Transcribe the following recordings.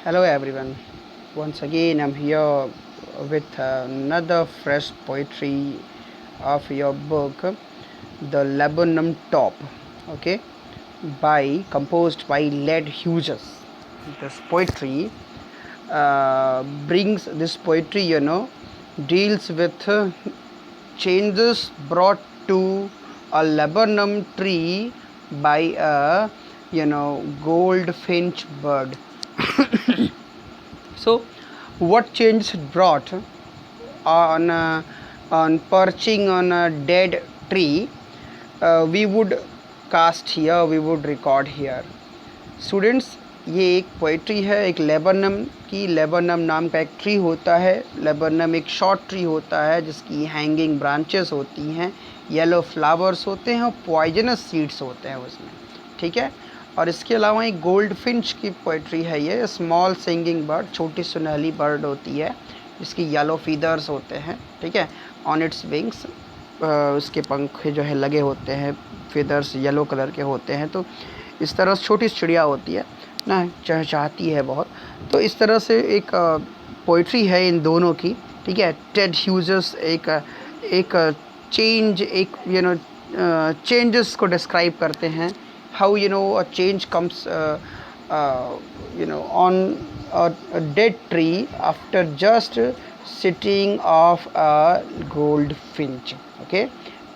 Hello everyone. Once again, I'm here with another fresh poetry of your book, The Lebanon Top. Okay, composed by Led Hughes. This poetry brings this poetry, deals with changes brought to a laburnum tree by a goldfinch bird. So, what changes it brought on on perching on a dead tree? We would cast here, we would record here. Students, ये एक poetry है एक laburnum की। Laburnum नाम का एक tree होता है। लेबनम एक शॉर्ट ट्री होता है जिसकी हैंगिंग ब्रांचेस होती हैं, येलो फ्लावर्स होते हैं और पॉइजनस सीड्स होते हैं उसमें, ठीक है। और इसके अलावा एक गोल्ड फिंच की पोइट्री है। ये स्मॉल सिंगिंग बर्ड, छोटी सुनहली बर्ड होती है जिसकी येलो फीदर्स होते हैं, ठीक है। ऑन इट्स विंग्स, उसके पंख जो है लगे होते हैं, फीदर्स येलो कलर के होते हैं। तो इस तरह छोटी चिड़िया होती है ना, चहचहाती है बहुत। तो इस तरह से एक पोइट्री है इन दोनों की, ठीक है। टेड ह्यूजेस एक चेंज, एक चेंजेस को डिस्क्राइब करते हैं। How a change comes on a dead tree after just sitting of a goldfinch. Okay,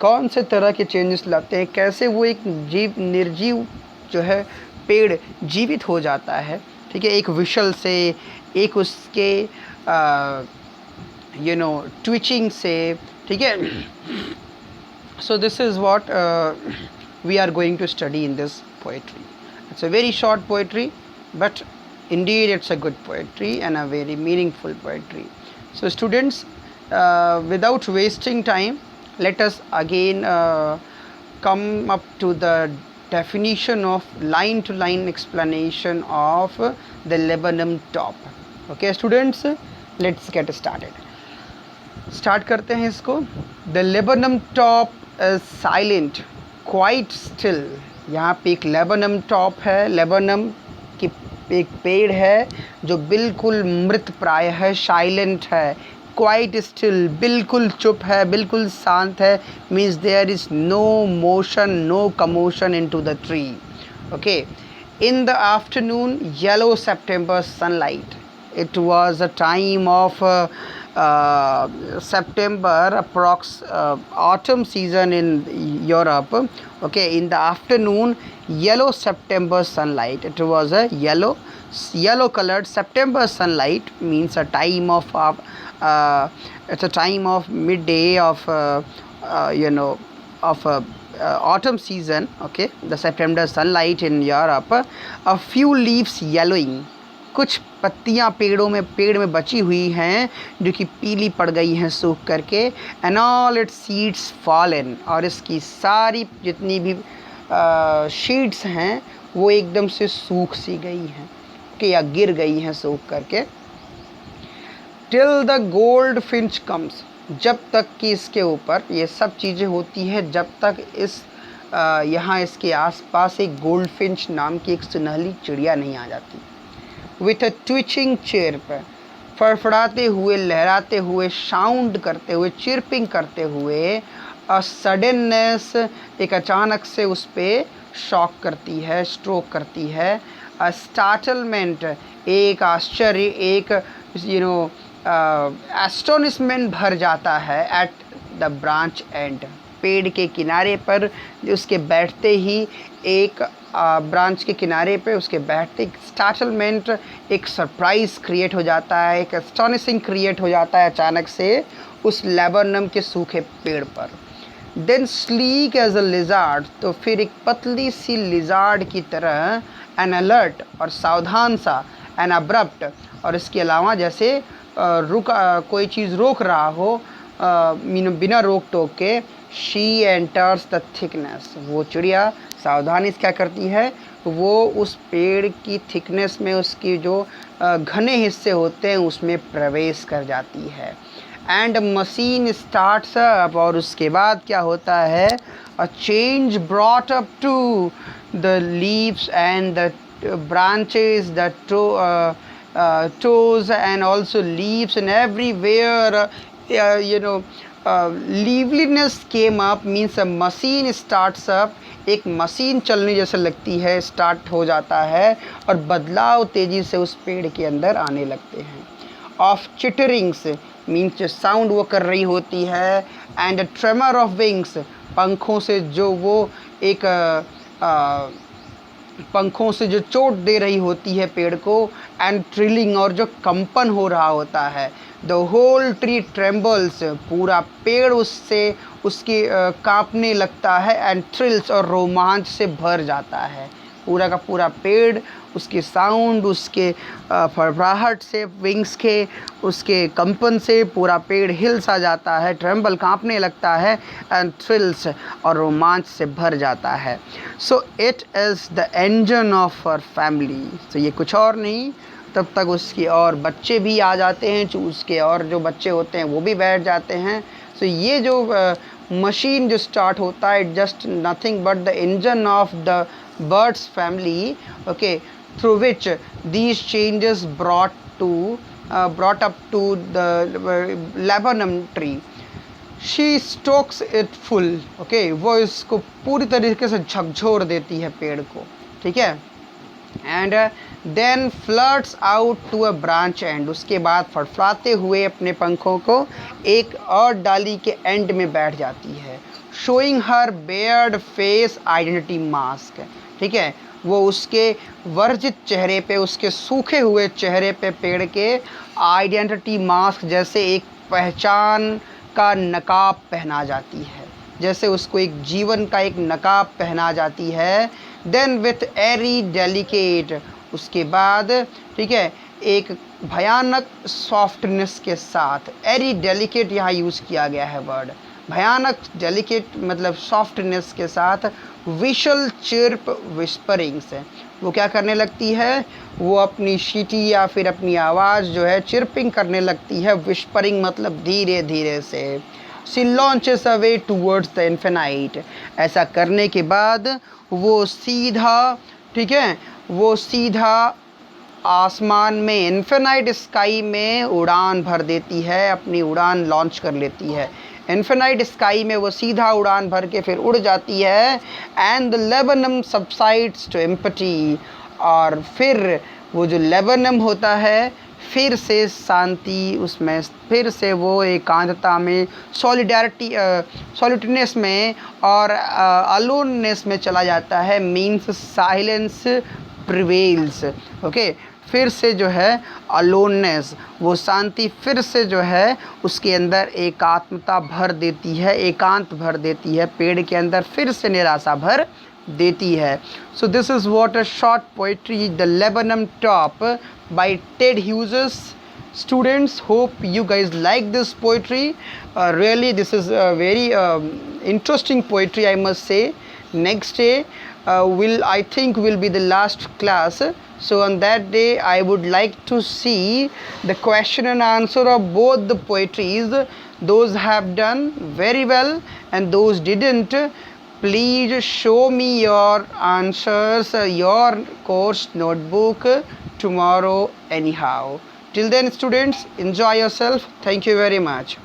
कौन से तरह के चेंजेस लाते हैं, कैसे वो एक निर्जीव जो है पेड़ जीवित हो जाता है, ठीक है, एक विशल से, एक उसके ट्विचिंग से, ठीक है। So this is what we are going to study in this poetry. It's a very short poetry, but indeed it's a good poetry and a very meaningful poetry. So students, without wasting time, let us again come up to the definition of line to line explanation of the Lebanon top. Okay students, let's get started. Start करते हैं इसको। The laburnum top is silent quite still. यहाँ पे एक laburnum top है, laburnum की एक पेड़ है जो बिल्कुल मृत प्राय है, साइलेंट है, क्वाइट स्टिल, बिल्कुल चुप है, बिल्कुल शांत है। Means there is no motion, no commotion in to the tree. Okay, in the afternoon yellow September sunlight, it was a time of September, autumn season in Europe. Okay, in the afternoon, yellow September sunlight. It was a yellow colored September sunlight. Means a time of it's a time of midday of autumn season. Okay, the September sunlight in Europe. A few leaves yellowing. कुछ पत्तियां पेड़ में बची हुई हैं जो कि पीली पड़ गई हैं सूख करके। And all it's seeds fallen, और इसकी सारी जितनी भी शीड्स हैं वो एकदम से सूख सी गई हैं कि या गिर गई हैं सूख करके। Till the gold Finch comes, जब तक कि इसके ऊपर ये सब चीज़ें होती हैं, जब तक इस यहाँ इसके आसपास एक गोल्ड फिंच नाम की एक सुनहली चिड़िया नहीं आ जाती। विथ अ ट्विचिंग चिर्प, फड़फड़ाते हुए, लहराते हुए, साउंड करते हुए, चिरपिंग करते हुए। अ सडननेस, एक अचानक से उस पर शॉक करती है, स्ट्रोक करती है। अ स्टार्टलमेंट, एक आश्चर्य, एक एस्टोनिशमेंट भर जाता है। एट द ब्रांच एंड, पेड़ के किनारे पर उसके बैठते ही एक ब्रांच के किनारे पे उसके बैठते स्टार्टलमेंट, एक सरप्राइज़ क्रिएट हो जाता है, एक एस्टॉनिशिंग क्रिएट हो जाता है अचानक से उस लेबनम के सूखे पेड़ पर। Then sleek as a lizard, तो फिर एक पतली सी लिजार्ड की तरह। एन अलर्ट, और सावधान सा। एन अब्रप्ट, और इसके अलावा जैसे कोई चीज़ रोक रहा हो, बिना रोक टोक के। शी एंटर्स द थिकनेस, वो चिड़िया सावधानी से क्या करती है, वो उस पेड़ की थिकनेस में, उसकी जो घने हिस्से होते हैं उसमें प्रवेश कर जाती है। एंड मशीन स्टार्ट्स अप, और उसके बाद क्या होता है, a change brought up to the leaves and the branches, toes and also leaves and everywhere, liveliness came up, means a machine starts up, एक मशीन चलने जैसे लगती है, स्टार्ट हो जाता है और बदलाव तेज़ी से उस पेड़ के अंदर आने लगते हैं. ऑफ चिटरिंग्स मीन्स साउंड वो कर रही होती है, एंड ट्रेमर ऑफ विंग्स, पंखों से जो वो एक पंखों से जो चोट दे रही होती है पेड़ को, एंड ट्रिलिंग, और जो कंपन हो रहा होता है. द होल ट्री ट्रेम्बल्स, पूरा पेड़ उससे उसके कांपने लगता है, एंड थ्रिल्स, और रोमांच से भर जाता है. पूरा का पूरा पेड़ उसके साउंड, उसके फड़फड़ाहट से, विंग्स के उसके कंपन से पूरा पेड़ हिल्स आ जाता है, ट्रेम्बल कांपने लगता है, एंड थ्रिल्स, और रोमांच से भर जाता है. So it is the engine of our family. तो ये कुछ और नहीं, तब तक उसके और बच्चे भी आ जाते हैं, उसके और जो बच्चे होते हैं वो भी बैठ जाते हैं. सो ये जो मशीन जो स्टार्ट होता है, just nothing but the engine of the birds family, okay, through which these changes brought up to the laburnum tree. She stokes it full, okay, वो इसको पूरी तरीके से झकझोर देती है पेड़ को, ठीक है. And then flirts out to a branch and, उसके बाद फड़फड़ाते हुए अपने पंखों को एक और डाली के एंड में बैठ जाती है. शोइंग हर बेयर्ड फेस आइडेंटिटी मास्क, ठीक है, वो उसके वर्जित चेहरे पे, उसके सूखे हुए चेहरे पे पेड़ के आइडेंटिटी मास्क, जैसे एक पहचान का नकाब पहना जाती है, जैसे उसको एक जीवन का एक नकाब पहना जाती है. देन विथ एरी डेलिकेट, उसके बाद, ठीक है, एक भयानक सॉफ्टनेस के साथ, एरी डेलिकेट यहाँ यूज़ किया गया है वर्ड, भयानक, डेलिकेट मतलब सॉफ्टनेस के साथ, विशल चिर्प विस्परिंग्स है, वो क्या करने लगती है, वो अपनी शीटी या फिर अपनी आवाज़ जो है चिर्पिंग करने लगती है. विस्परिंग मतलब धीरे धीरे से. C launches away towards the infinite, ऐसा करने के बाद वो सीधा, ठीक है, वो सीधा आसमान में, इन्फिनाइट स्काई में उड़ान भर देती है, अपनी उड़ान लॉन्च कर लेती है. इन्फिनाइट स्काई में वो सीधा उड़ान भर के फिर उड़ जाती है. And the laburnum subsides to empty, और फिर वो जो लेबनम होता है फिर से शांति उसमें, फिर से वो एकांतता में, सॉलिटनेस में और अलोननेस में चला जाता है. Means silence prevails, okay. फिर से जो है अलोननेस, वो शांति फिर से जो है उसके अंदर एकात्मता भर देती है, एकांत भर देती है, पेड़ के अंदर फिर से निराशा भर देती है. So this is what a short poetry, the laburnum top by Ted Hughes. Students, hope you guys like this poetry. Really this is a very interesting poetry, I must say. Next day I think will be the last class. So on that day I would like to see the question and answer of both the poetries. Those have done very well and those didn't, please show me your answers, your course notebook tomorrow anyhow. Till then students, enjoy yourself. Thank you very much.